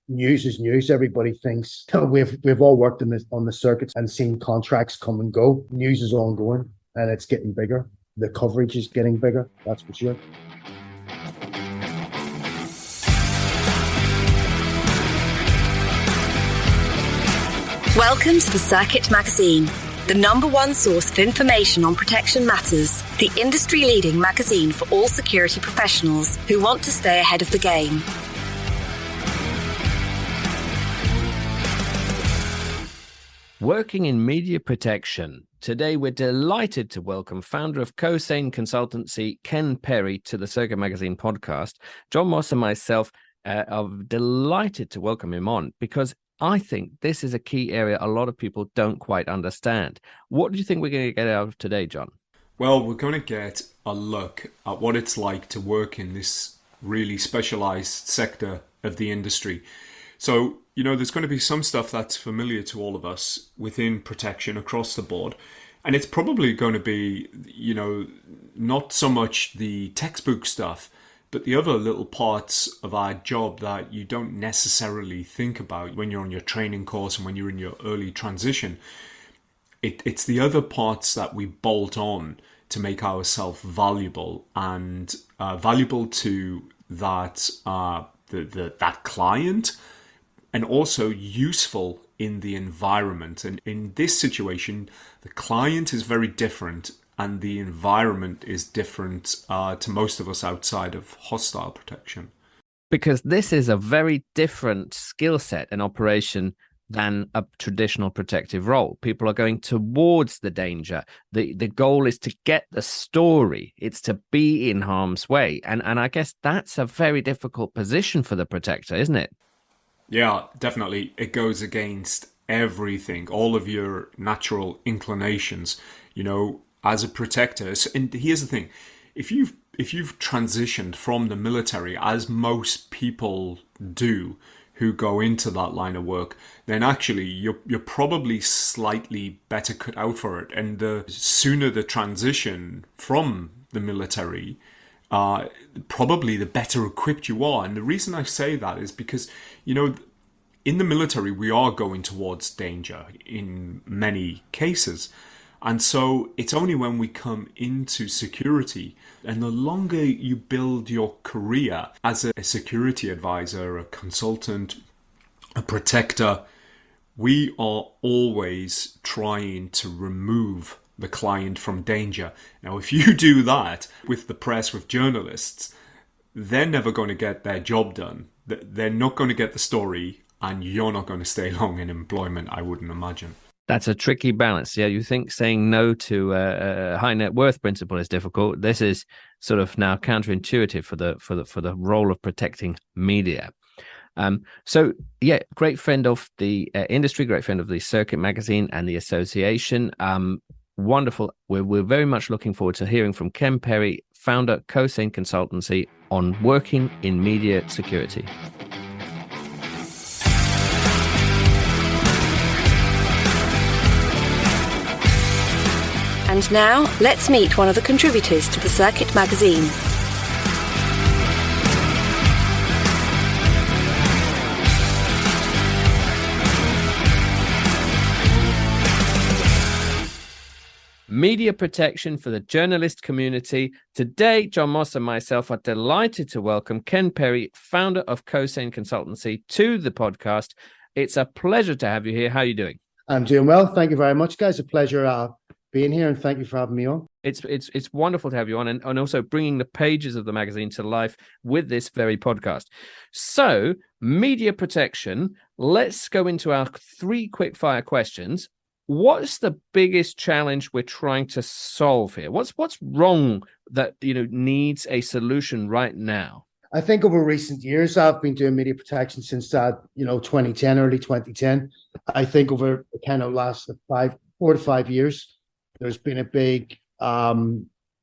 news is news. Everybody thinks we've all worked on the circuits and seen contracts come and go. News is ongoing and it's getting bigger. The coverage is getting bigger, that's for sure. Welcome to the Circuit Magazine, the #1 source of information on protection matters, the industry-leading magazine for all security professionals who want to stay ahead of the game. Working in media protection. Today, we're delighted to welcome founder of Cosain Consultancy, Ken Perry, to the Circuit Magazine podcast. John Moss and myself are delighted to welcome him on because I think this is a key area a lot of people don't quite understand. What do you think we're going to get out of today, John? Well, we're going to get a look at what it's like to work in this really specialized sector of the industry. So, there's going to be some stuff that's familiar to all of us within protection across the board. And it's probably going to be, not so much the textbook stuff, but the other little parts of our job that you don't necessarily think about when you're on your training course and when you're in your early transition. It's the other parts that we bolt on to make ourselves valuable and valuable to that that client, and also useful in the environment. And in this situation, the client is very different and the environment is different to most of us outside of hostile protection. Because this is a very different skill set and operation than a traditional protective role. People are going towards the danger. The goal is to get the story. It's to be in harm's way. And I guess that's a very difficult position for the protector, isn't it? Yeah, definitely. It goes against everything, all of your natural inclinations, as a protector. And here's the thing, if you've transitioned from the military, as most people do who go into that line of work, then actually you're probably slightly better cut out for it. And the sooner the transition from the military, probably the better equipped you are. And the reason I say that is because, in the military, we are going towards danger in many cases. And so it's only when we come into security, and the longer you build your career as a security advisor, a consultant, a protector, we are always trying to remove the client from danger. Now, if you do that with the press, with journalists, they're never going to get their job done. They're not going to get the story, and you're not going to stay long in employment, I wouldn't imagine. That's a tricky balance. Yeah, you think saying no to a high net worth principle is difficult. This is sort of now counterintuitive for the role of protecting media. So yeah, great friend of the industry, great friend of the Circuit Magazine and the association. Wonderful. We're very much looking forward to hearing from Ken Perry, founder, Cosain Consultancy, on working in media security. And now, let's meet one of the contributors to the Circuit Magazine. Media protection for the journalist community. Today, John Moss and myself are delighted to welcome Ken Perry, founder of Cosain Consultancy, to the podcast. It's a pleasure to have you here. How are you doing? I'm doing well. Thank you very much, guys. A pleasure being here, and thank you for having me on. It's wonderful to have you on, and also bringing the pages of the magazine to life with this very podcast. So, media protection. Let's go into our 3 quick fire questions. What's the biggest challenge we're trying to solve here? What's wrong that needs a solution right now? I think over recent years, I've been doing media protection since 2010, early 2010. I think over the kind of last 4 to 5 years, there's been a big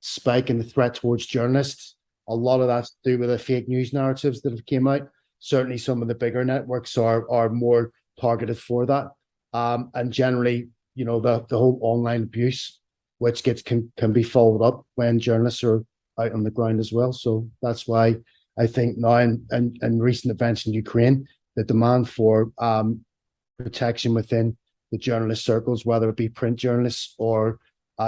spike in the threat towards journalists. A lot of that's to do with the fake news narratives that have came out. Certainly some of the bigger networks are more targeted for that. And generally, the whole online abuse, which can be followed up when journalists are out on the ground as well. So that's why I think now in recent events in Ukraine, the demand for protection within the journalist circles, whether it be print journalists or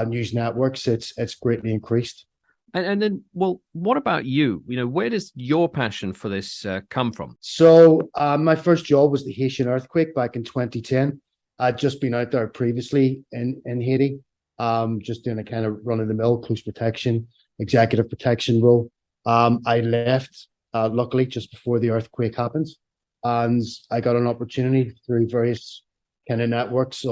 news networks, it's greatly increased. And then, well, what about you? Where does your passion for this come from? So my first job was the Haitian earthquake back in 2010. I'd just been out there previously in Haiti, just doing a kind of run-of-the-mill close protection, executive protection role. I left, luckily, just before the earthquake happened, and I got an opportunity through various kind of networks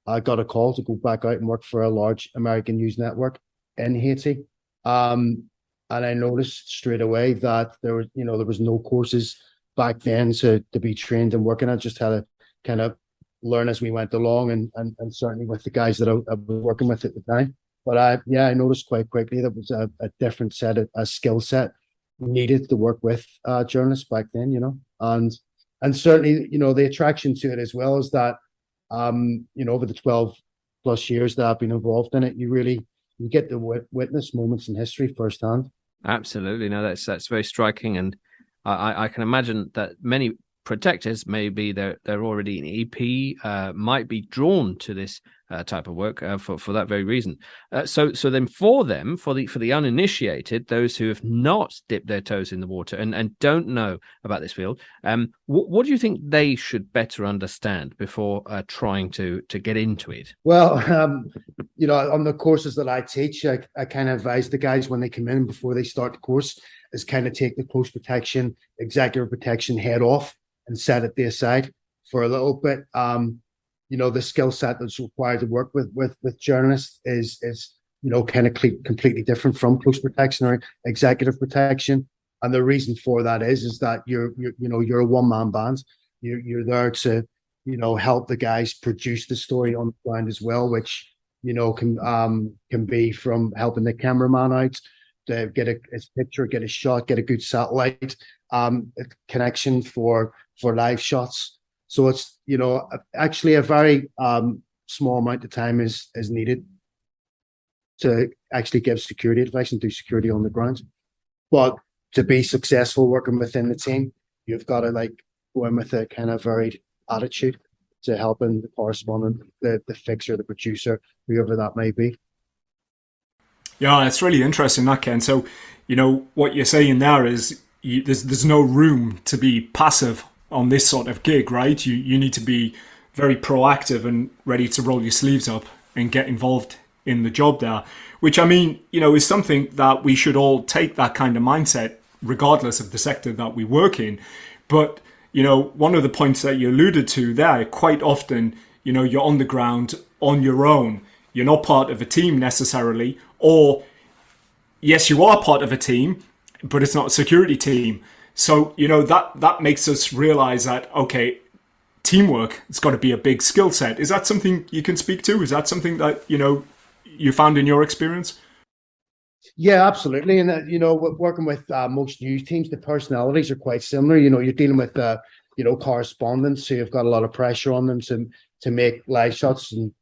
I got a call to go back out and work for a large American news network in Haiti. And I noticed straight away that there was no courses back then to be trained and working. I just had to kind of learn as we went along, and certainly with the guys that I was working with at the time. But I noticed quite quickly that was a different set of a skill set needed to work with journalists back then, and certainly, the attraction to it as well is that, over the 12 plus years that I've been involved in it, you get to witness moments in history firsthand. Absolutely. No, that's very striking. And I can imagine that many protectors, maybe they're already an EP, might be drawn to this type of work for that very reason. So then for the uninitiated, those who have not dipped their toes in the water and don't know about this field, what do you think they should better understand before trying to get into it? Well, on the courses that I teach, I kind of advise the guys when they come in before they start the course is kind of take the close protection, executive protection head off and set it aside for a little bit. The skill set that's required to work with journalists is kind of completely different from close protection or executive protection. And the reason for that is that you're a one-man band. You're there to, help the guys produce the story on the ground as well, which, can be from helping the cameraman out to get a picture, get a shot, get a good satellite connection for live shots. So it's, actually a very small amount of time is needed to actually give security advice and do security on the ground. But to be successful working within the team, you've got to go in with a kind of varied attitude to helping the correspondent, the fixer, the producer, whoever that may be. Yeah, it's really interesting, that, Ken. So, what you're saying there is there's no room to be passive on this sort of gig, right? You need to be very proactive and ready to roll your sleeves up and get involved in the job there, which is something that we should all take, that kind of mindset, regardless of the sector that we work in. But, one of the points that you alluded to there, quite often, you're on the ground on your own. You're not part of a team necessarily, or yes, you are part of a team, but it's not a security team. So, that makes us realize that, okay, teamwork, it's got to be a big skill set. Is that something you can speak to? Is that something that, you found in your experience? Yeah, absolutely. And, working with most news teams, the personalities are quite similar. You're dealing with, correspondents who have got a lot of pressure on them to make live shots and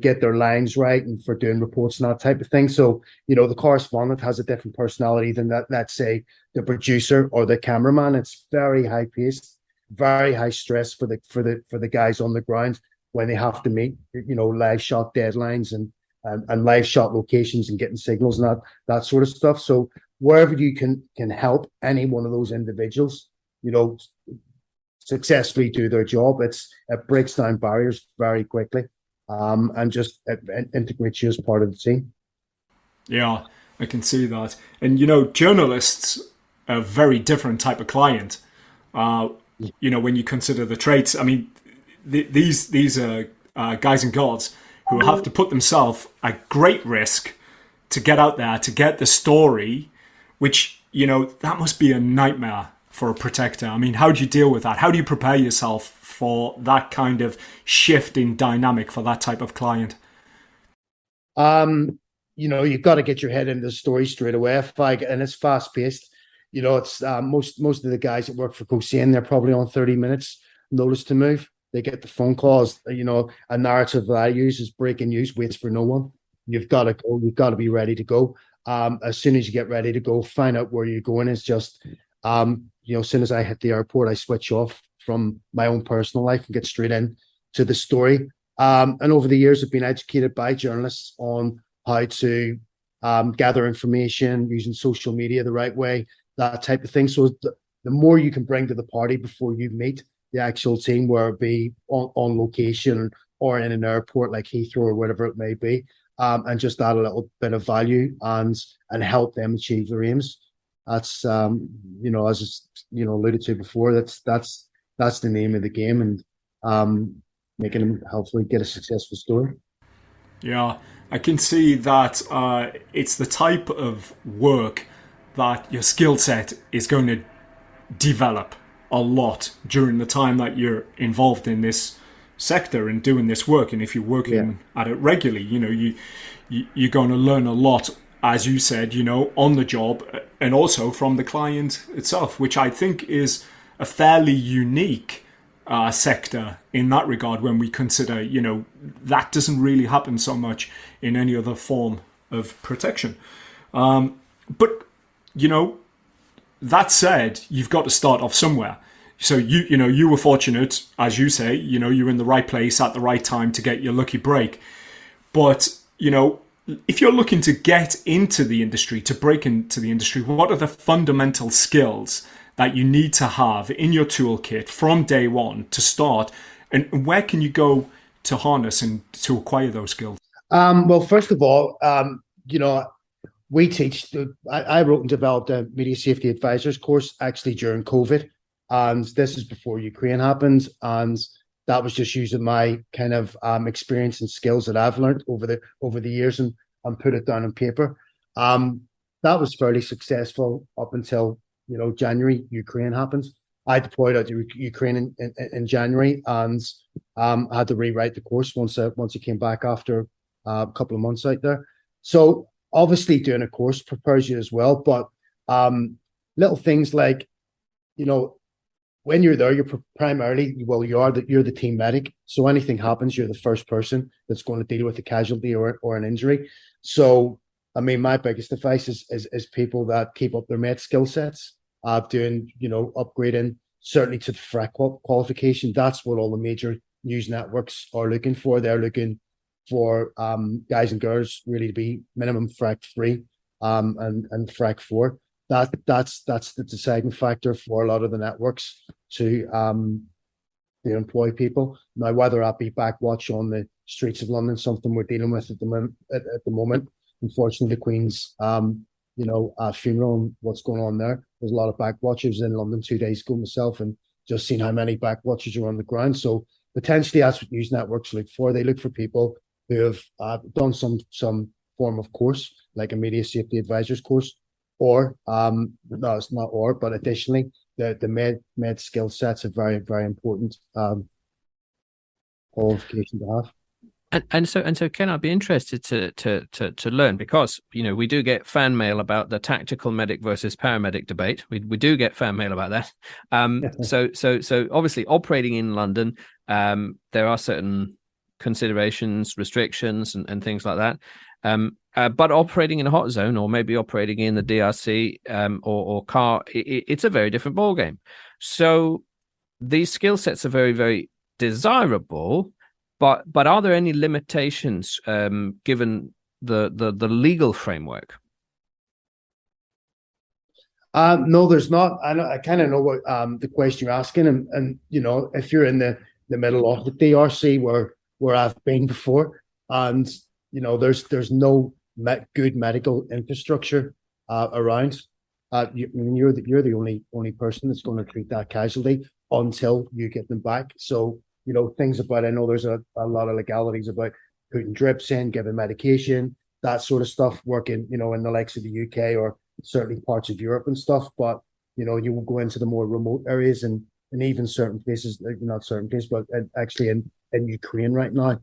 get their lines right and for doing reports and that type of thing. So, the correspondent has a different personality than let's say, the producer or the cameraman. It's very high paced, very high stress for the guys on the ground when they have to meet, live shot deadlines and live shot locations and getting signals and that sort of stuff. So wherever you can help any one of those individuals, successfully do their job, it breaks down barriers very quickly. And just integrates you as part of the team. Yeah, I can see that. And, journalists are a very different type of client. When you consider the traits, these are guys and girls who have to put themselves at great risk to get out there, to get the story, which, that must be a nightmare for a protector. How do you deal with that? How do you prepare yourself for that kind of shift in dynamic for that type of client? You've got to get your head into the story straight away. And it's fast paced. It's most of the guys that work for Cosain, they're probably on 30 minutes notice to move. They get the phone calls. A narrative that I use is breaking news waits for no one. You've got to go. You've got to be ready to go. As soon as you get ready to go, find out where you're going. It's just as soon as I hit the airport, I switch off from my own personal life and get straight in to the story. And over the years, I've been educated by journalists on how to gather information using social media the right way, that type of thing. So the more you can bring to the party before you meet the actual team, where it be on location or in an airport like Heathrow or whatever it may be, and just add a little bit of value and help them achieve their aims. That's as alluded to before, that's the name of the game, and making them hopefully get a successful story. Yeah, I can see that it's the type of work that your skill set is going to develop a lot during the time that you're involved in this sector and doing this work. And if you're working at it regularly, you're going to learn a lot, as you said, on the job, and also from the client itself, which I think is a fairly unique sector in that regard when we consider, that doesn't really happen so much in any other form of protection. But, that said, you've got to start off somewhere. So you were fortunate, as you say, you're in the right place at the right time to get your lucky break. But, if you're looking to get into the industry, to break into the industry, what are the fundamental skills that you need to have in your toolkit from day one to start? And where can you go to harness and to acquire those skills? Well, first of all, we teach. I wrote and developed a media safety advisors course actually during COVID, and this is before Ukraine happened, and that was just using my kind of experience and skills that I've learned over the years and put it down on paper. That was fairly successful up until January. Ukraine happened. I deployed out to Ukraine in January, and had to rewrite the course once it came back after a couple of months out there. So obviously doing a course prepares you as well, but little things like, when you're there, you're primarily, you're the team medic. So anything happens, you're the first person that's going to deal with a casualty or an injury. So, I mean, my biggest advice is people that keep up their med skill sets, doing, upgrading, certainly to the FRAC qualification. That's what all the major news networks are looking for. They're looking for guys and girls really to be minimum FRAC 3 and FRAC 4. That's the deciding factor for a lot of the networks to employ people. Now, whether that be backwatch on the streets of London, something we're dealing with at the moment. Unfortunately, the Queen's funeral and what's going on there. There's a lot of backwatchers in London 2 days ago myself, and just seen how many backwatchers are on the ground. So potentially that's what news networks look for. They look for people who have done some form of course, like a media safety advisors course, or no, it's not or, but additionally, the med skill sets are very, very important qualification to have. And so, Ken, I'd be interested to learn, because we do get fan mail about the tactical medic versus paramedic debate. We do get fan mail about that. So obviously, operating in London, there are certain considerations, restrictions, and things like that. But operating in a hot zone, or maybe operating in the DRC or CAR, it's a very different ballgame. So these skill sets are very, very desirable. But are there any limitations given the legal framework? No, there's not. I kind of know what the question you're asking, and if you're in the middle of the DRC where I've been before, and there's no good medical infrastructure around. You're the only person that's going to treat that casualty until you get them back. So. Things about, I know there's a lot of legalities about putting drips in, giving medication, that sort of stuff, working, in the likes of the UK or certainly parts of Europe and stuff. But, you will go into the more remote areas and even certain places, not certain places, but actually in Ukraine right now,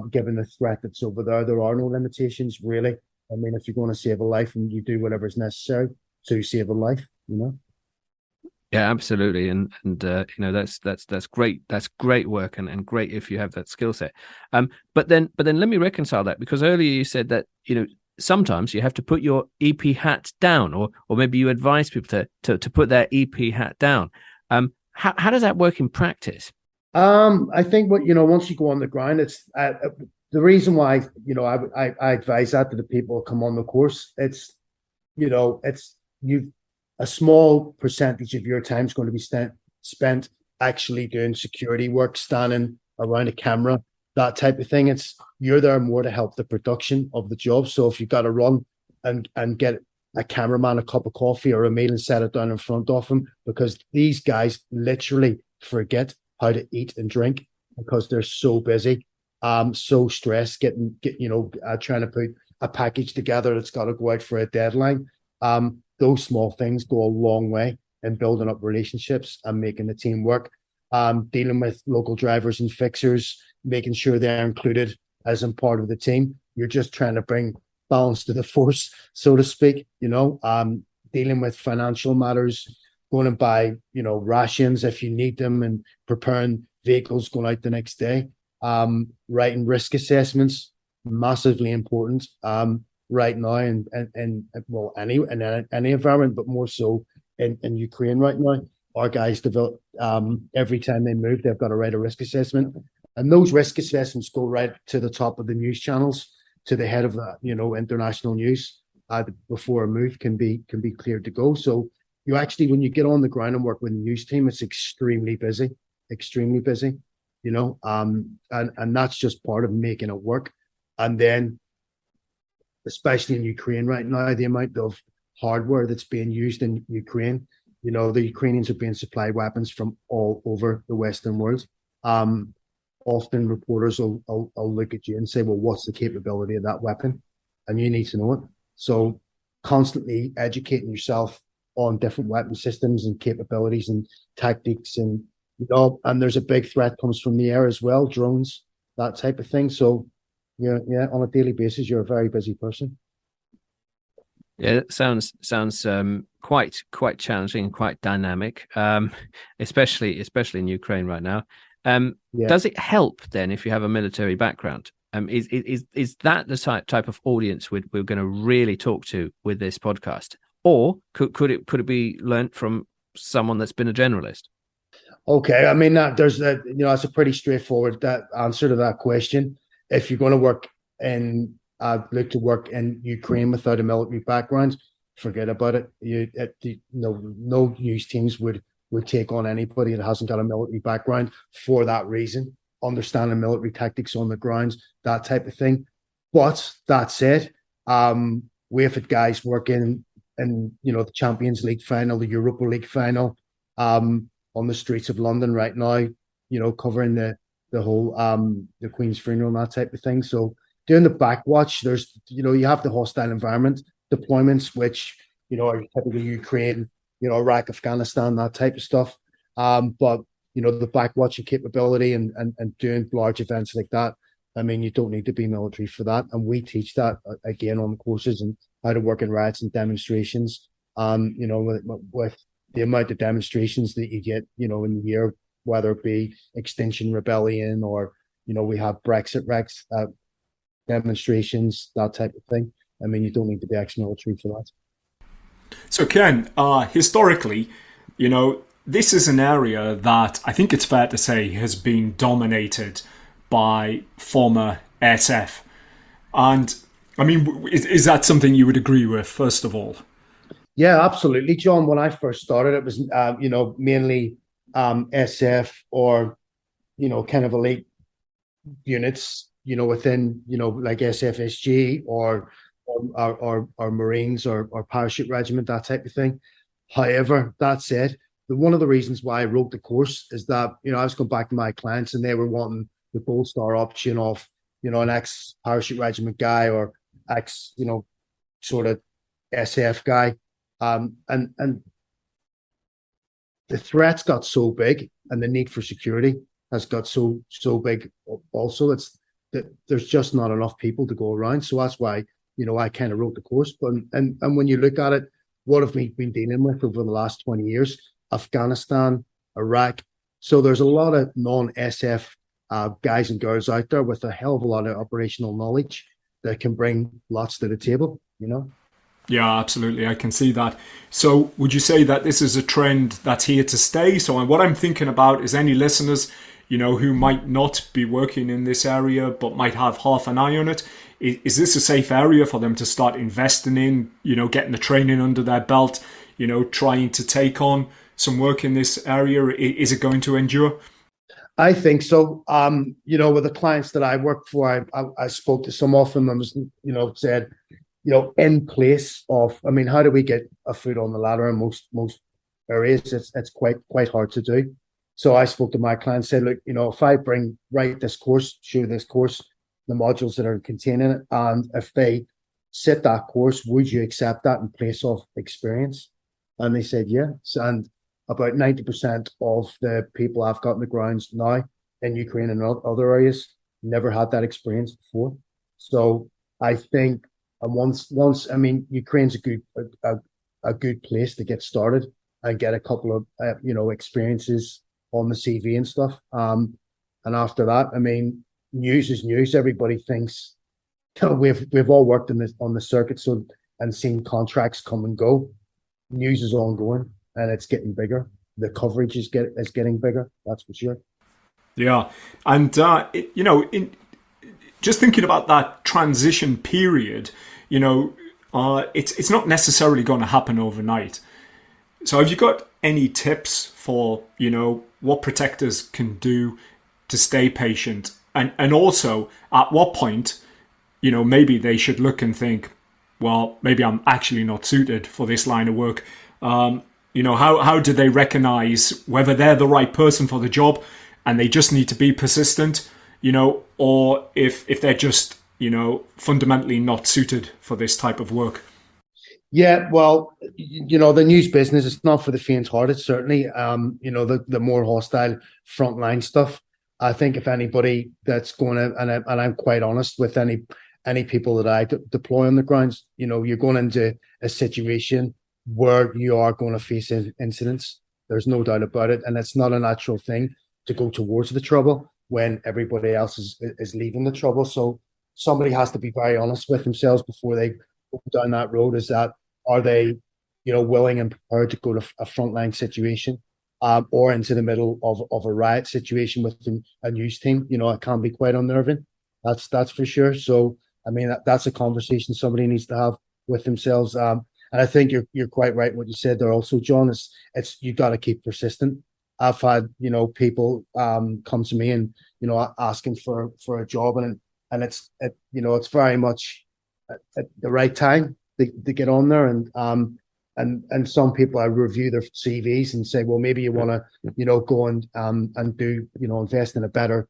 given the threat that's over there are no limitations really. I mean, if you're going to save a life, and you do whatever is necessary to save a life, Yeah, absolutely, and that's great. That's great work, and great if you have that skill set. But then let me reconcile that, because earlier you said that sometimes you have to put your EP hat down, or maybe you advise people to put their EP hat down. How does that work in practice? I think once you go on the ground, it's the reason why I advise that to the people who come on the course. It's a small percentage of your time is going to be spent actually doing security work, standing around a camera, that type of thing. You're there more to help the production of the job. So if you've got to run and get a cameraman a cup of coffee or a meal and set it down in front of him, because these guys literally forget how to eat and drink because they're so busy, so stressed trying to put a package together that's got to go out for a deadline. Those small things go a long way in building up relationships and making the team work. Dealing with local drivers and fixers, making sure they're included as a part of the team. You're just trying to bring balance to the force, so to speak. Dealing with financial matters, going to buy rations if you need them, and preparing vehicles going out the next day. Writing risk assessments, massively important. Right now, and any environment, but more so in Ukraine right now, our guys develop every time they move, they've got to write a risk assessment, and those risk assessments go right to the top of the news channels, to the head of the international news, before a move can be cleared to go. So you actually, when you get on the ground and work with a news team, it's extremely busy, and that's just part of making it work. And then, especially in Ukraine right now, the amount of hardware that's being used in Ukraine, the Ukrainians are being supplied weapons from all over the Western world. Often reporters will look at you and say, well, what's the capability of that weapon? And you need to know it. So constantly educating yourself on different weapon systems and capabilities and tactics, and and there's a big threat comes from the air as well, drones, that type of thing. So yeah, on a daily basis, you're a very busy person. Yeah, it sounds quite challenging and quite dynamic, especially in Ukraine right now. Does it help then if you have a military background? Is that the type of audience we're going to really talk to with this podcast, or could it be learnt from someone that's been a generalist? Okay, I mean that's a pretty straightforward answer to that question. If you're going to work look to work in Ukraine without a military background, forget about it. No news teams would take on anybody that hasn't got a military background for that reason, understanding military tactics on the ground, that type of thing. But that said, we've had guys working in the Champions League final, the Europa League final, on the streets of London right now, covering the whole the Queen's funeral and that type of thing. So doing the backwatch, there's you have the hostile environment deployments, which are typically Ukraine, Iraq, Afghanistan, that type of stuff. But the backwatching capability and doing large events like that, I mean, you don't need to be military for that, and we teach that again on the courses, and how to work in riots and demonstrations. With the amount of demonstrations that you get, in the year, whether it be Extinction Rebellion or we have Brexit Rex demonstrations, that type of thing. I mean, you don't need to be ex-military for that. So Ken, historically, this is an area that I think it's fair to say has been dominated by former SF. And I mean, is that something you would agree with, first of all? Yeah, absolutely, John. When I first started, it was, mainly SF or, kind of elite units, within, like SFSG or Marines or parachute regiment, that type of thing. However, that said, one of the reasons why I wrote the course is that, I was going back to my clients and they were wanting the gold star option of, an ex parachute regiment guy or ex, sort of SF guy. And the threats got so big and the need for security has got so big also. That there's just not enough people to go around. So that's why, I kind of wrote the course. But and when you look at it, what have we been dealing with over the last 20 years? Afghanistan, Iraq. So there's a lot of non-SF guys and girls out there with a hell of a lot of operational knowledge. that can bring lots to the table, Yeah, absolutely. I can see that. So, would you say that this is a trend that's here to stay? So, what I'm thinking about is any listeners, who might not be working in this area but might have half an eye on it. Is this a safe area for them to start investing in? Getting the training under their belt. Trying to take on some work in this area. Is it going to endure? I think so. With the clients that I work for, I spoke to some of them and was, said, in place of, how do we get a foot on the ladder in most areas? It's quite hard to do. So I spoke to my clients, said, look, if I write this course, show this course, the modules that are contained in it, and if they sit that course, would you accept that in place of experience? And they said, yeah. And about 90% of the people I've got in the grounds now in Ukraine and other areas never had that experience before. So I think Ukraine's a good place to get started and get a couple of experiences on the CV and stuff. And after that, news is news. Everybody thinks we've all worked on the circuit and seen contracts come and go. News is ongoing and it's getting bigger. The coverage is getting bigger. That's for sure. Yeah, and just thinking about that transition period, it's not necessarily going to happen overnight. So have you got any tips for, what protectors can do to stay patient? And also at what point, maybe they should look and think, well, maybe I'm actually not suited for this line of work. How do they recognize whether they're the right person for the job and they just need to be persistent, or if they're just, fundamentally not suited for this type of work? Yeah, well, the news business is not for the faint-hearted, certainly. The more hostile frontline stuff. I think if anybody that's going to, and I'm quite honest with any people that I deploy on the grounds, you're going into a situation where you are going to face incidents. There's no doubt about it. And it's not a natural thing to go towards the trouble when everybody else is leaving the trouble. So somebody has to be very honest with themselves before they go down that road. Is that, are they, willing and prepared to go to a frontline situation or into the middle of a riot situation with a news team? It can be quite unnerving. That's for sure. So, that's a conversation somebody needs to have with themselves. And I think you're quite right what you said there also, John. It's you got to keep persistent. I've had people come to me and asking for a job, and it's very much at the right time to get on there, and some people I review their CVs and say, well, maybe you want to go and do invest in a better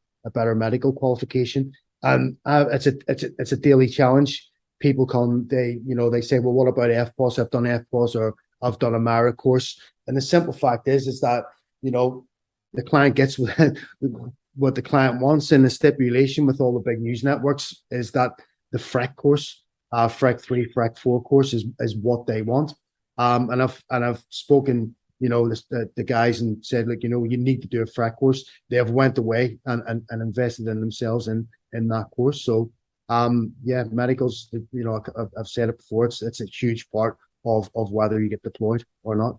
medical qualification, and it's a daily challenge. People come, they say, well, what about FPOS? I've done FPOS, or I've done a MARA course. And the simple fact is that, the client gets what the client wants, and the stipulation with all the big news networks is that the FREC course, FREC 3, FREC 4 course is what they want. And I've spoken, the guys and said, like, you need to do a FREC course. They have went away and invested in themselves in that course. So, medicals, I've said it before, it's a huge part of whether you get deployed or not,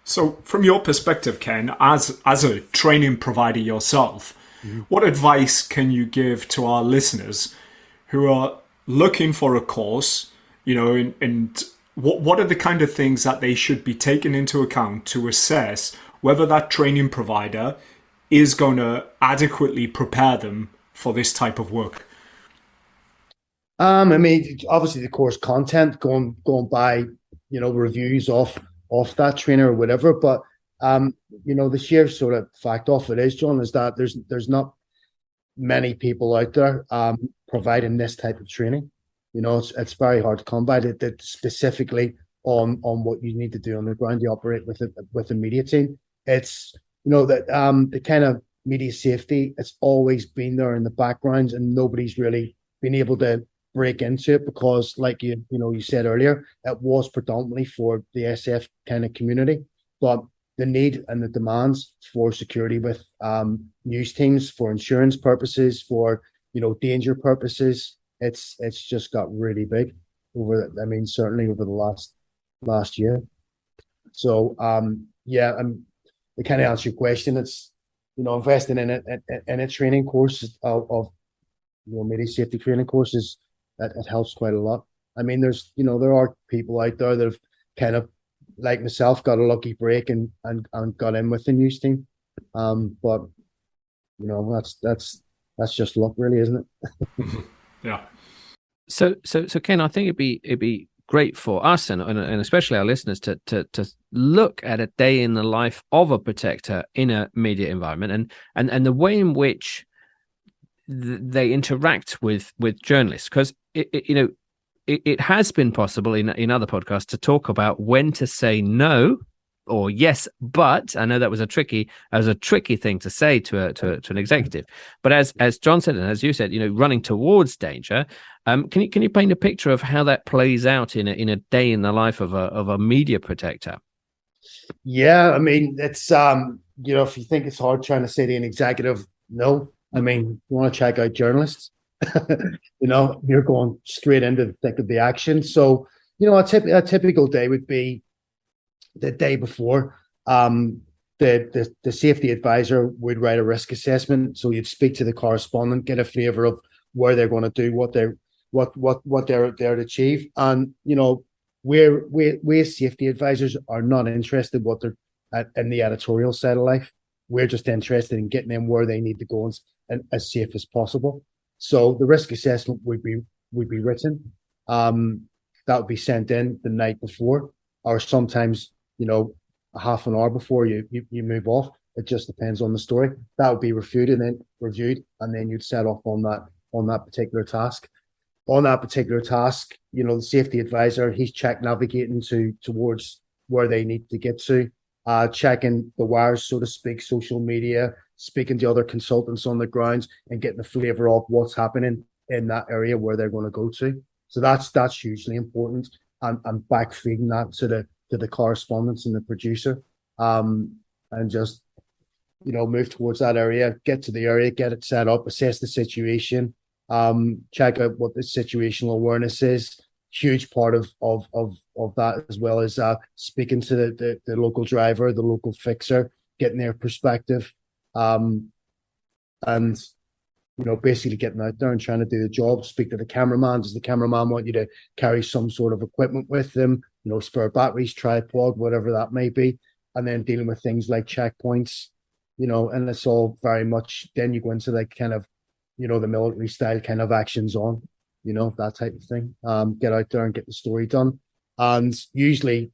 So from your perspective, Ken, as a training provider yourself, what advice can you give to our listeners who are looking for a course, and what are the kind of things that they should be taking into account to assess whether that training provider is going to adequately prepare them for this type of work? Obviously the course content, going by, reviews off that trainer or whatever. But, the sheer sort of fact of it is, John, is that there's not many people out there providing this type of training. It's very hard to come by that specifically on what you need to do on the ground. You operate with a media team. It's, the kind of media safety, it's always been there in the background, and nobody's really been able to break into it because, like you said earlier, it was predominantly for the SF kind of community, but the need and the demands for security with news teams, for insurance purposes, for danger purposes, it's just got really big certainly over the last year. So yeah, to kind of answer your question, it's investing in a training course of media safety training courses, that it helps quite a lot. I mean, there are people out there that have kind of, like myself, got a lucky break and got in with the news team. But that's just luck, really, isn't it? Yeah. So Ken, I think it'd be great for us and especially our listeners to look at a day in the life of a protector in a media environment and the way in which they interact with journalists, because it has been possible in other podcasts to talk about when to say no or yes, but I know that was a tricky thing to say to an executive. But as John said, and as you said, running towards danger. Can you paint a picture of how that plays out in a day in the life of a media protector? Yeah, I mean, it's if you think it's hard trying to say to an executive no, I mean, you want to check out journalists, you're going straight into the thick of the action. So, a typical day would be the day before. The safety advisor would write a risk assessment. So you'd speak to the correspondent, get a flavor of where they're going to do, what they're there to achieve. And we as safety advisors are not interested what they're in the editorial side of life. We're just interested in getting them where they need to go and as safe as possible. So the risk assessment would be written. That would be sent in the night before, or sometimes a half an hour before you move off. It just depends on the story. That would be reviewed, and then you'd set off on that particular task. On that particular task, the safety advisor, he's navigating towards where they need to get to, checking the wires, so to speak, social media, speaking to other consultants on the grounds, and getting a flavor of what's happening in that area where they're going to go to. So that's hugely important, and backfeeding that to the correspondents and the producer, and just move towards that area, get to the area, get it set up, assess the situation, check out what the situational awareness is. Huge part of that, as well as speaking to the local driver, the local fixer, getting their perspective, and basically getting out there and trying to do the job. Speak to the cameraman. Does the cameraman want you to carry some sort of equipment with them? Spare batteries, tripod, whatever that may be. And then dealing with things like checkpoints, and it's all very much, then you go into like kind of, the military style kind of actions on, that type of thing. Get out there and get the story done. And usually,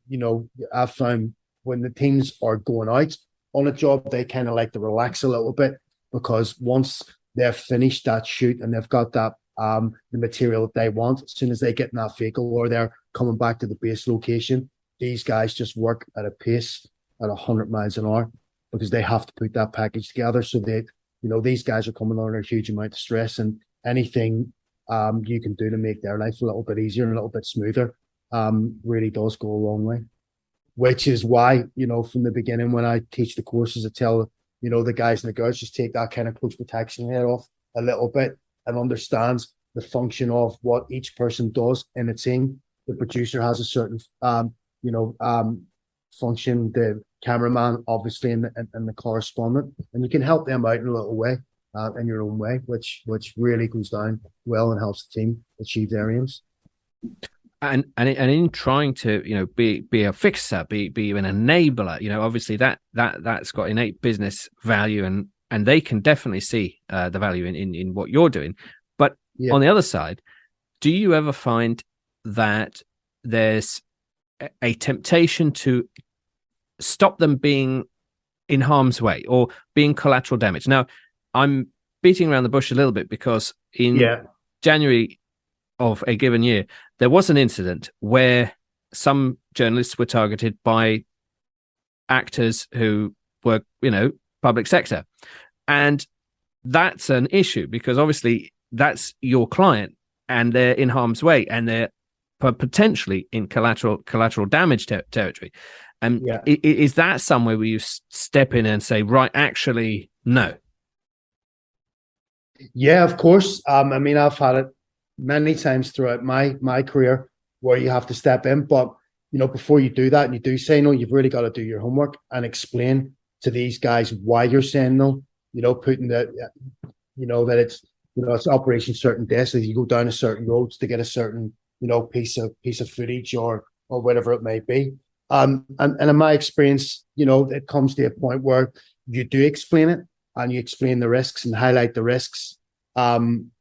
I've found when the teams are going out on a job, they kind of like to relax a little bit, because once they've finished that shoot and they've got that the material that they want, as soon as they get in that vehicle or they're coming back to the base location, these guys just work at a pace at 100 miles an hour, because they have to put that package together. So these guys are coming under a huge amount of stress, and anything you can do to make their life a little bit easier and a little bit smoother really does go a long way. Which is why, from the beginning, when I teach the courses, I tell the guys and the girls, just take that kind of close protection head off a little bit and understand the function of what each person does in a team. The producer has a certain function, the cameraman obviously, and the correspondent, and you can help them out in a little way, in your own way, which really goes down well and helps the team achieve their aims. And in trying to be a fixer, be an enabler, obviously that's got innate business value, and they can definitely see the value in what you're doing. But on the other side, do you ever find that there's a temptation to stop them being in harm's way or being collateral damage? Now, I'm beating around the bush a little bit, because in January of a given year, there was an incident where some journalists were targeted by actors who were, public sector. And that's an issue, because obviously that's your client and they're in harm's way and they're potentially in collateral damage territory. Is that somewhere where you step in and say, right, actually, no? Yeah, of course. I mean, I've had it many times throughout my career where you have to step in, but before you do that and you do say no, you've really got to do your homework and explain to these guys why you're saying no. Putting that that it's operation certain desks, that you go down a certain roads to get a certain piece of footage or whatever it may be. And in my experience, it comes to a point where you do explain it and you explain the risks and highlight the risks. And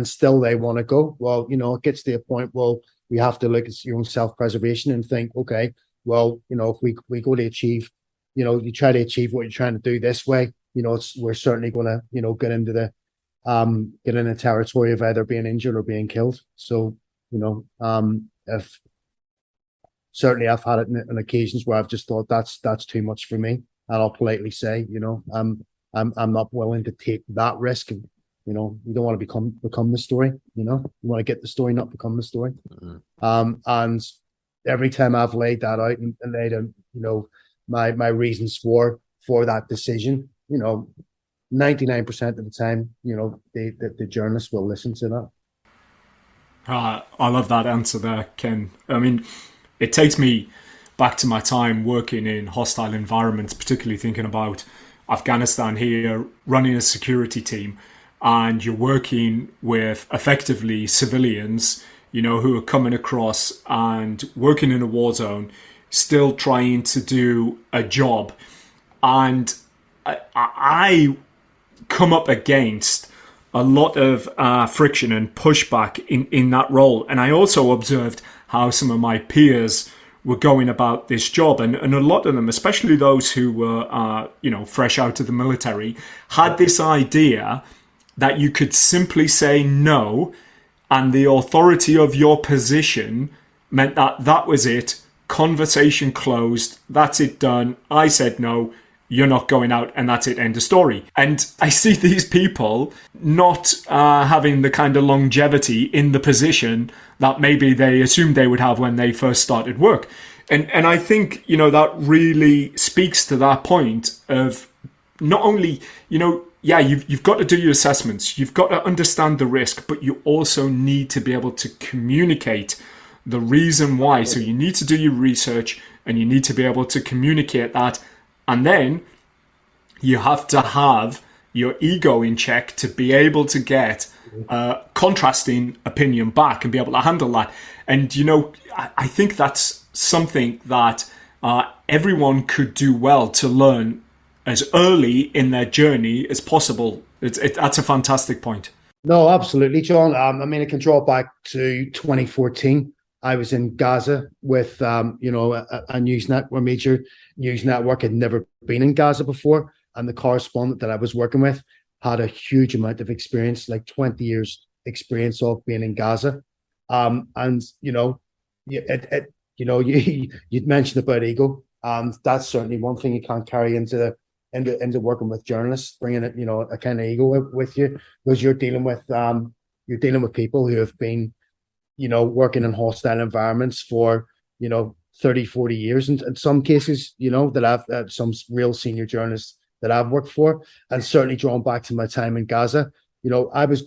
still they want to go. Well, it gets to a point, well, we have to look at your own self-preservation and think, okay, well, if we go to achieve, you try to achieve what you're trying to do this way, we're certainly going to, get into the territory of either being injured or being killed. So, if certainly I've had it on occasions where I've just thought that's too much for me, and I'll politely say, I'm not willing to take that risk. And, you don't want to become the story. You want to get the story, not become the story. Mm-hmm. And every time I've laid that out and laid out, my reasons for that decision, 99% of the time, the journalists will listen to that. I love that answer there, Ken. I mean, it takes me back to my time working in hostile environments, particularly thinking about Afghanistan here, running a security team, and you're working with effectively civilians, who are coming across and working in a war zone, still trying to do a job. And I come up against a lot of friction and pushback in that role. And I also observed how some of my peers were going about this job. And a lot of them, especially those who were, fresh out of the military, had this idea that you could simply say no, and the authority of your position meant that was it. Conversation closed. That's it, done. I said no. You're not going out, and that's it, end of story. And I see these people not having the kind of longevity in the position that maybe they assumed they would have when they first started work. And I think, that really speaks to that point of not only, you've got to do your assessments, you've got to understand the risk, but you also need to be able to communicate the reason why. So you need to do your research, and you need to be able to communicate that. And then you have to have your ego in check to be able to get contrasting opinion back and be able to handle that. And, I think that's something that everyone could do well to learn as early in their journey as possible. That's a fantastic point. No, absolutely, John. I can draw back to 2014. I was in Gaza with, a news network, a major news network. Had never been in Gaza before. And the correspondent that I was working with had a huge amount of experience, like 20 years experience of being in Gaza. You'd mentioned about ego. That's certainly one thing you can't carry into working with journalists, bringing it, a kind of ego with you, because you're dealing with people who have been, working in hostile environments for, 30, 40 years. And in some cases, that I've some real senior journalists that I've worked for, and certainly drawn back to my time in Gaza. I was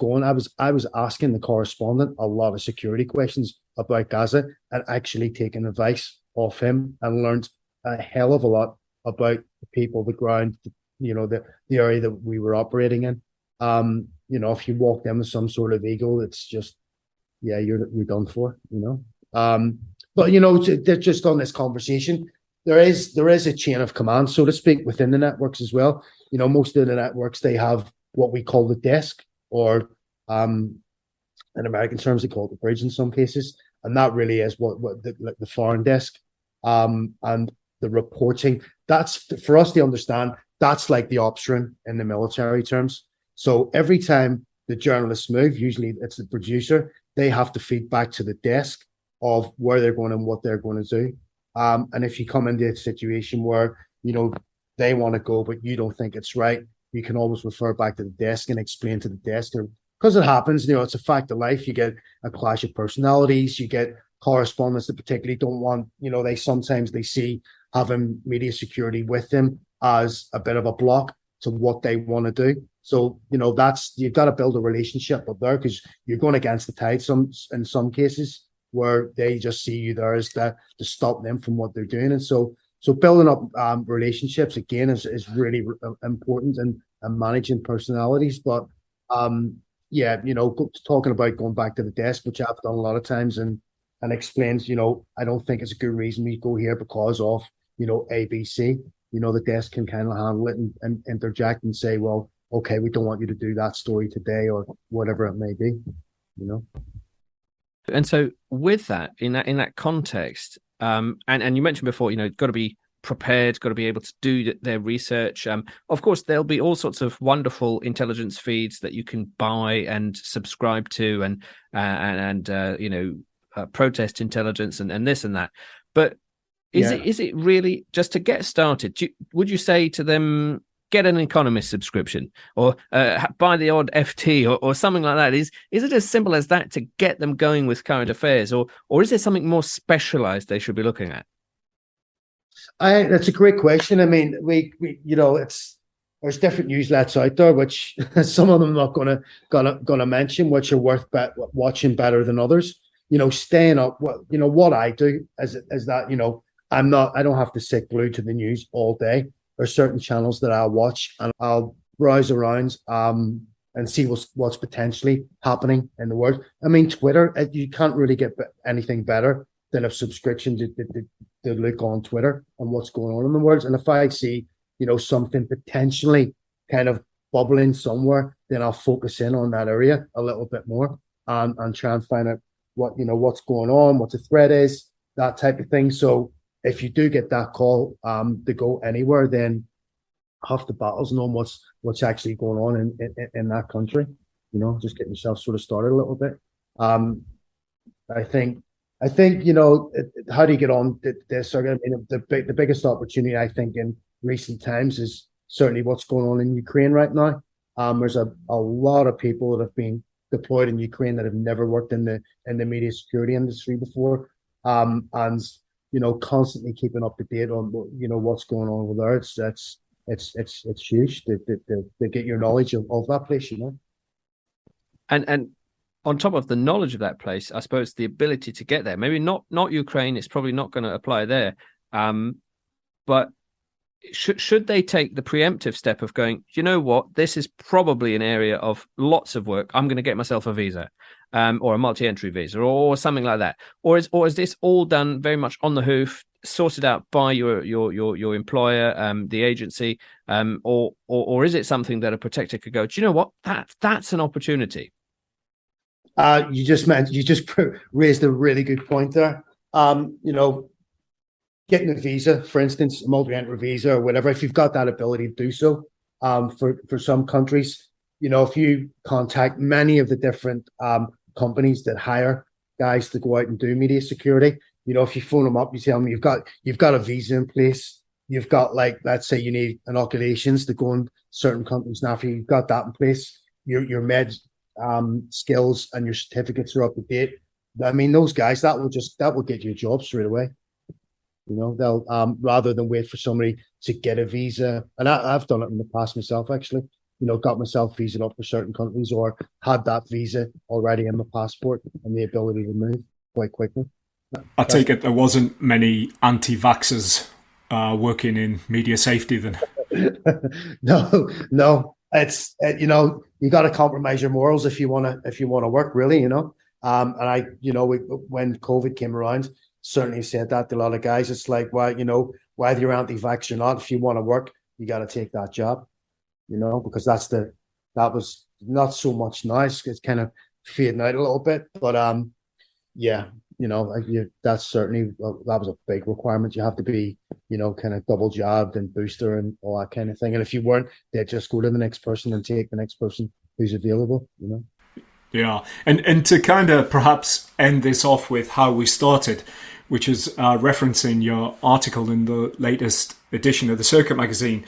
asking the correspondent a lot of security questions about Gaza, and actually taking advice off him, and learned a hell of a lot about the people, the ground, the area that we were operating in. If you walk in with some sort of ego, it's just, you're done for, But just on this conversation, there is a chain of command, so to speak, within the networks as well. Most of the networks, they have what we call the desk, or in American terms, they call it the bridge in some cases, and that really is what the foreign desk, and the reporting. That's for us to understand. That's like the ops room in the military terms. So every time the journalists move, usually it's the producer, they have to feed back to the desk of where they're going and what they're going to do. And if you come into a situation where, they want to go, but you don't think it's right, you can always refer back to the desk and explain to the desk. Because it happens, it's a fact of life. You get a clash of personalities. You get correspondents that particularly don't want, they see having media security with them as a bit of a block to what they want to do. So, you've got to build a relationship up there, because you're going against the tide in some cases, where they just see you there as to stop them from what they're doing. And so building up relationships again is really important, and managing personalities. But talking about going back to the desk, which I've done a lot of times, and explains, I don't think it's a good reason we go here because of, ABC. The desk can kind of handle it and interject and say, well, okay, we don't want you to do that story today, or whatever it may be. And so with that, in that context, and you mentioned before, got to be prepared, got to be able to do their research. Of course, there'll be all sorts of wonderful intelligence feeds that you can buy and subscribe to, and protest intelligence and this and that. But is it really, just to get started, would you say to them, get an Economist subscription, or buy the odd FT, or something like that? Is it as simple as that to get them going with current affairs, or is there something more specialized they should be looking at? That's a great question. I mean, we there's different newsletters out there, which some of them I'm not gonna mention, which are worth watching better than others. Staying up. What I do is that I don't have to sit glued to the news all day. There's certain channels that I'll watch, and I'll browse around and see what's potentially happening in the world. I mean, Twitter, you can't really get anything better than a subscription to look on Twitter and what's going on in the world. And if I see, something potentially kind of bubbling somewhere, then I'll focus in on that area a little bit more, and try and find out what's going on, what the threat is, that type of thing. So if you do get that call to go anywhere, then half the battle's knowing what's actually going on in that country. Just getting yourself sort of started a little bit. I think how do you get on this? I mean, the biggest opportunity, I think, in recent times is certainly what's going on in Ukraine right now. There's a lot of people that have been deployed in Ukraine that have never worked in the media security industry before, and constantly keeping up to date on what's going on over there. It's huge to get your knowledge of that place. And on top of the knowledge of that place, I suppose the ability to get there. Maybe not Ukraine. It's probably not going to apply there. But should they take the preemptive step of going, you know what, this is probably an area of lots of work. I'm going to get myself a visa, or a multi-entry visa, or something like that. Or is this all done very much on the hoof, sorted out by your employer, the agency, or is it something that a protector could go, do you know what, that's an opportunity? You just raised a really good point there. Getting a visa, for instance, a multi-entry visa or whatever, if you've got that ability to do so, for some countries, if you contact many of the different companies that hire guys to go out and do media security, if you phone them up, you tell them you've got a visa in place, you've got, like, let's say you need inoculations to go in certain countries now, you've got that in place, your med skills and your certificates are up to date. I mean, those guys, that will get you a job straight away. They'll rather than wait for somebody to get a visa. And I've done it in the past myself, actually. Got myself visaed up for certain countries, or had that visa already in my passport and the ability to move quite quickly. I take it there wasn't many anti-vaxxers working in media safety then. No. It's you got to compromise your morals if you want to work, really. And I when COVID came around, certainly said that to a lot of guys. It's like, well, whether you're anti-vax or not, if you want to work, you got to take that job, because that was not so much now. It's kind of fading out a little bit, but that's certainly, that was a big requirement. You have to be, kind of double jabbed and booster and all that kind of thing. And if you weren't, they'd just go to the next person and take the next person who's available, Yeah, and to kind of perhaps end this off with how we started, which is referencing your article in the latest edition of the Circuit magazine.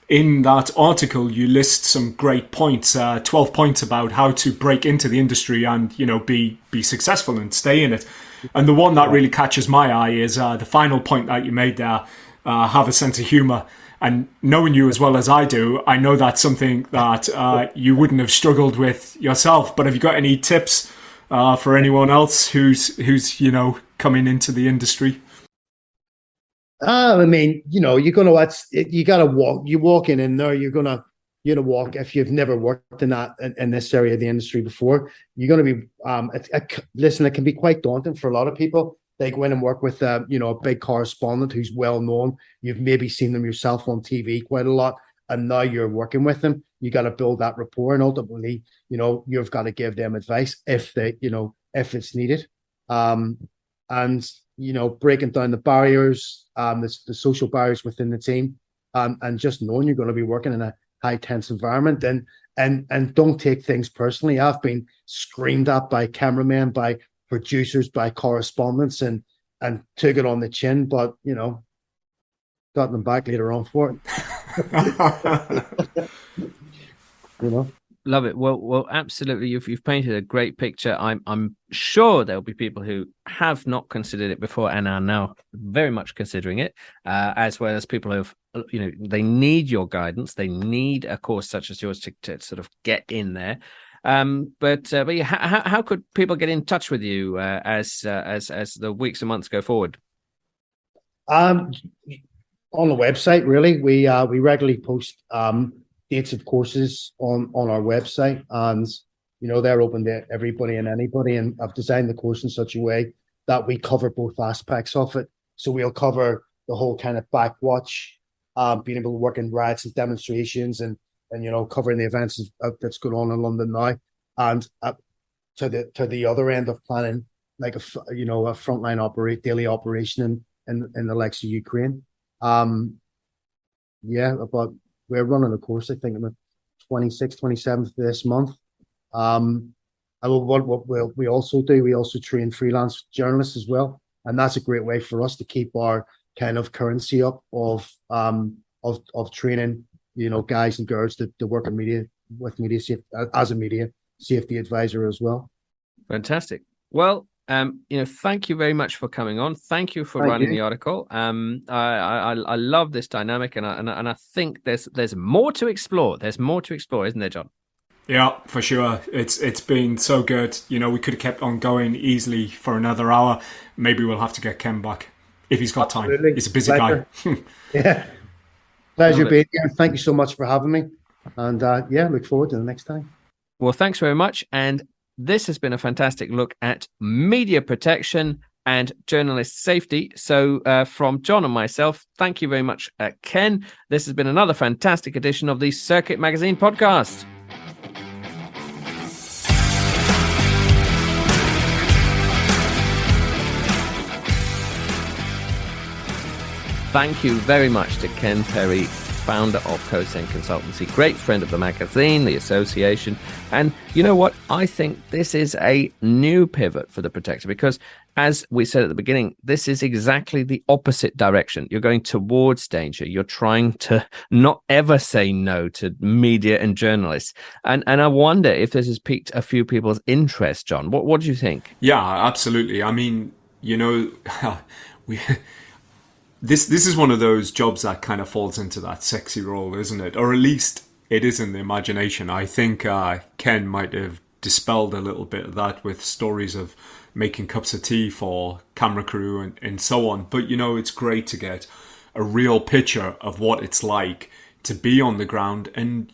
In that article, you list some great points, 12 points about how to break into the industry and, be successful and stay in it. And the one that really catches my eye is the final point that you made there, have a sense of humor. And knowing you as well as I do, I know that's something that you wouldn't have struggled with yourself. But have you got any tips for anyone else who's coming into the industry? I mean, you're gonna you gotta walk. You walking in there, you're gonna walk. If you've never worked in this area of the industry before, you're gonna be listen. It can be quite daunting for a lot of people. They go in and work with a big correspondent who's well known. You've maybe seen them yourself on TV quite a lot, and now you're working with them. You got to build that rapport, and ultimately, you've got to give them advice if it's needed. And breaking down the barriers, the social barriers within the team, and just knowing you're going to be working in a high tense environment, and don't take things personally. I've been screamed at by cameramen, by producers, by correspondents, and took it on the chin, but got them back later on for it. Love it. Well, absolutely. You've painted a great picture. I'm sure there'll be people who have not considered it before and are now very much considering it, as well as people who've, they need your guidance. They need a course such as yours to sort of get in there. But yeah, how could people get in touch with you as the weeks and months go forward? On the website, really, we regularly post dates of courses on our website, and they're open to everybody and anybody. And I've designed the course in such a way that we cover both aspects of it. So we'll cover the whole kind of backwatch, being able to work in riots and demonstrations, and covering the events that's going on in London now, and to the other end of planning, like a frontline daily operation in the likes of Ukraine. But we're running a course, I think, on the 26th, 27th of this month. And what we also do, we also train freelance journalists as well, and that's a great way for us to keep our kind of currency up of training, guys and girls to work in media with media safety, as a media safety advisor as well. Fantastic. Well, thank you very much for coming on. Thank you for writing the article. I love this dynamic, and I think there's more to explore. There's more to explore, isn't there, John? Yeah, for sure. It's been so good. We could have kept on going easily for another hour. Maybe we'll have to get Ken back if he's got time. Absolutely. He's a busy guy. Yeah. Pleasure being here. Thank you so much for having me. And look forward to the next time. Well, thanks very much. And this has been a fantastic look at media protection and journalist safety. So from John and myself, thank you very much, Ken. This has been another fantastic edition of the Circuit Magazine podcast. Thank you very much to Ken Perry, founder of Cosain Consultancy, great friend of the magazine, the association. And you know what? I think this is a new pivot for the Protector, because as we said at the beginning, this is exactly the opposite direction. You're going towards danger. You're trying to not ever say no to media and journalists. And I wonder if this has piqued a few people's interest, John. What do you think? Yeah, absolutely. I mean, This is one of those jobs that kind of falls into that sexy role, isn't it? Or at least it is in the imagination. I think Ken might have dispelled a little bit of that with stories of making cups of tea for camera crew and so on. But, it's great to get a real picture of what it's like to be on the ground. And,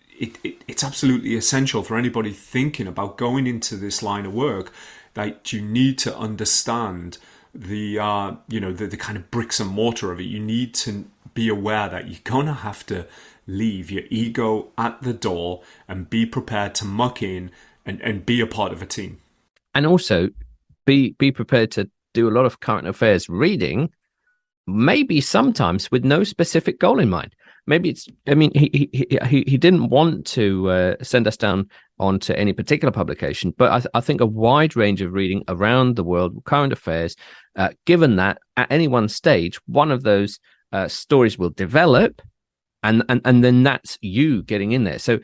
it's absolutely essential for anybody thinking about going into this line of work that you need to understand the kind of bricks and mortar of it. You need to be aware that you're gonna have to leave your ego at the door and be prepared to muck in and be a part of a team. And also be prepared to do a lot of current affairs reading, maybe sometimes with no specific goal in mind. Maybe it's, he didn't want to send us down onto any particular publication, but I think a wide range of reading around the world, current affairs, given that at any one stage, one of those stories will develop, and then that's you getting in there. So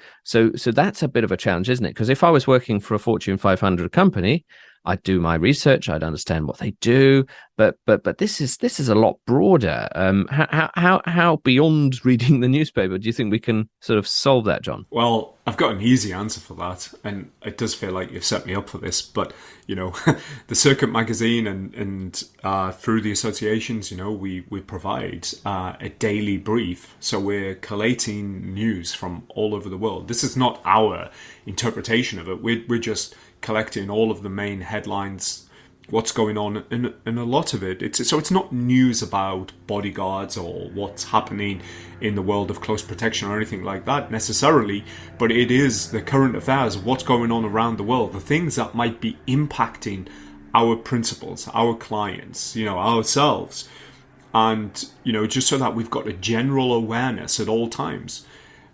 that's a bit of a challenge, isn't it? Because if I was working for a Fortune 500 company, I'd do my research, I'd understand what they do, but this is a lot broader. How beyond reading the newspaper do you think we can sort of solve that, John? Well, I've got an easy answer for that, and it does feel like you've set me up for this. But the Circuit magazine and through the associations, we provide a daily brief. So we're collating news from all over the world. This is not our interpretation of it. We're just collecting all of the main headlines, what's going on, and a lot of it. It's not news about bodyguards or what's happening in the world of close protection or anything like that necessarily, but it is the current affairs, what's going on around the world, the things that might be impacting our principals, our clients, ourselves, and just so that we've got a general awareness at all times.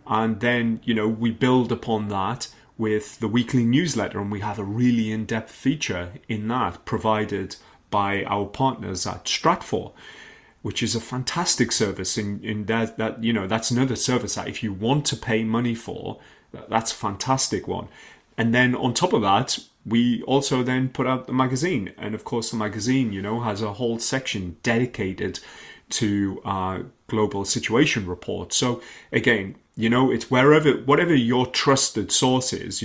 And then we build upon that with the weekly newsletter, and we have a really in-depth feature in that provided by our partners at Stratfor, which is a fantastic service. In that that's another service that if you want to pay money for, that's a fantastic one. And then on top of that, we also then put out the magazine, and of course the magazine has a whole section dedicated to global situation reports. So again, it's whatever your trusted source is,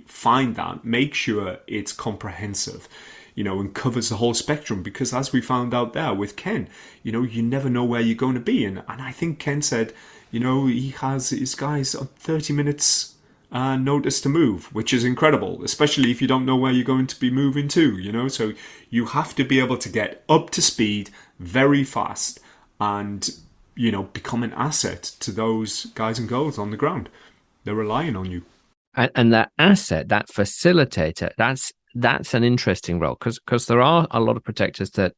find that, make sure it's comprehensive, and covers the whole spectrum, because as we found out there with Ken, you never know where you're going to be. And I think Ken said, he has his guys on 30 minutes notice to move, which is incredible, especially if you don't know where you're going to be moving to, so you have to be able to get up to speed very fast and become an asset to those guys and girls on the ground. They're relying on you. And that asset, that facilitator, that's an interesting role, because there are a lot of protectors that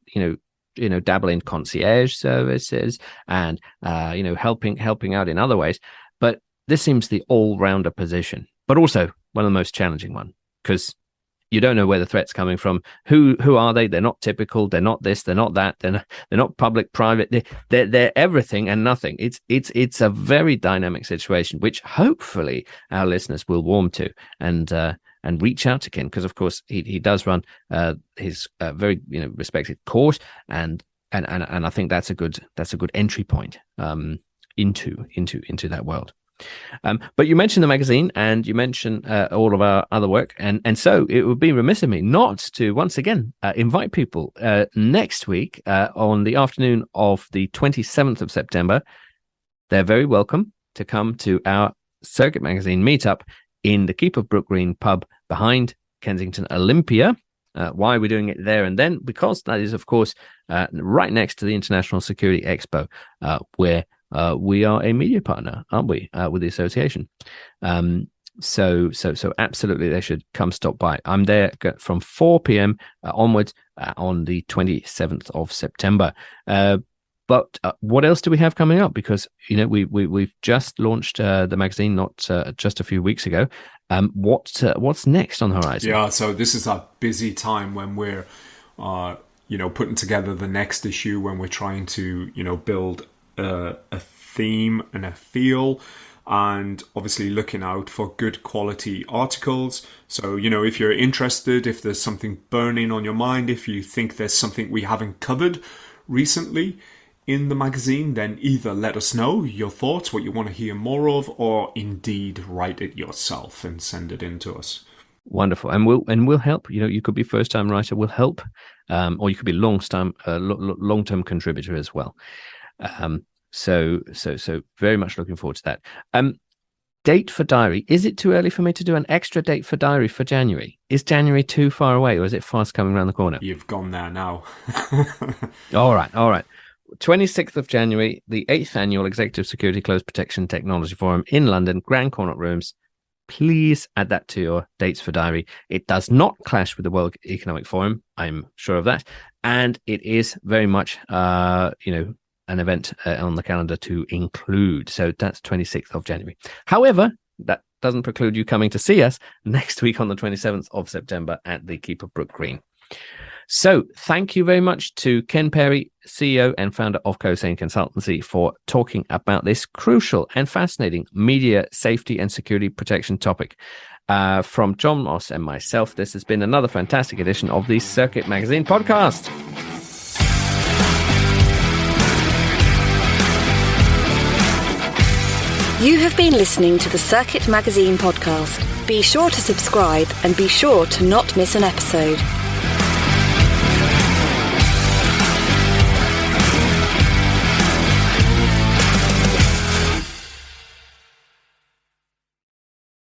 dabble in concierge services and helping out in other ways. But this seems the all-rounder position, but also one of the most challenging one, because you don't know where the threat's coming from. Who are they? They're not typical. They're not this. They're not that. They're not public, private. They're everything and nothing. It's a very dynamic situation, which hopefully our listeners will warm to and reach out to Ken, because of course he does run his very respected course, and I think that's a good entry point into that world. But you mentioned the magazine, and you mentioned all of our other work, and so it would be remiss of me not to once again invite people next week on the afternoon of the 27th of September. They're very welcome to come to our Circuit Magazine meetup in the Keep of Brook Green pub behind Kensington Olympia. Why are we doing it there and then? Because that is, of course, right next to the International Security Expo, where we are a media partner, aren't we, with the association? So absolutely, they should come stop by. I'm there from 4 p.m. Onwards on the 27th of September. But what else do we have coming up? Because we've just launched the magazine not just a few weeks ago. What's next on the horizon? Yeah, so this is a busy time when we're putting together the next issue, when we're trying to build a theme and a feel, and obviously looking out for good quality articles. So if you're interested, if there's something burning on your mind, if you think there's something we haven't covered recently in the magazine, then either let us know your thoughts, what you want to hear more of, or indeed write it yourself and send it in to us. Wonderful. And we'll help. You could be first time writer, we'll help, or you could be long term contributor as well. So very much looking forward to that. Date for diary. Is it too early for me to do an extra date for diary for January? Is January too far away, or is it fast coming around the corner? You've gone there now. All right. 26th of January, the 8th annual Executive Security Close Protection Technology Forum in London, Grand Connaught Rooms. Please add that to your dates for diary. It does not clash with the World Economic Forum, I'm sure of that. And it is very much, an event on the calendar to include. So that's 26th of January. However, that doesn't preclude you coming to see us next week on the 27th of September at the Keep of Brook Green. So thank you very much to Ken Perry, CEO and founder of Cosain Consultancy, for talking about this crucial and fascinating media safety and security protection topic. From John Moss and myself, this has been another fantastic edition of the Circuit Magazine podcast. You have been listening to the Circuit Magazine podcast. Be sure to subscribe and be sure to not miss an episode.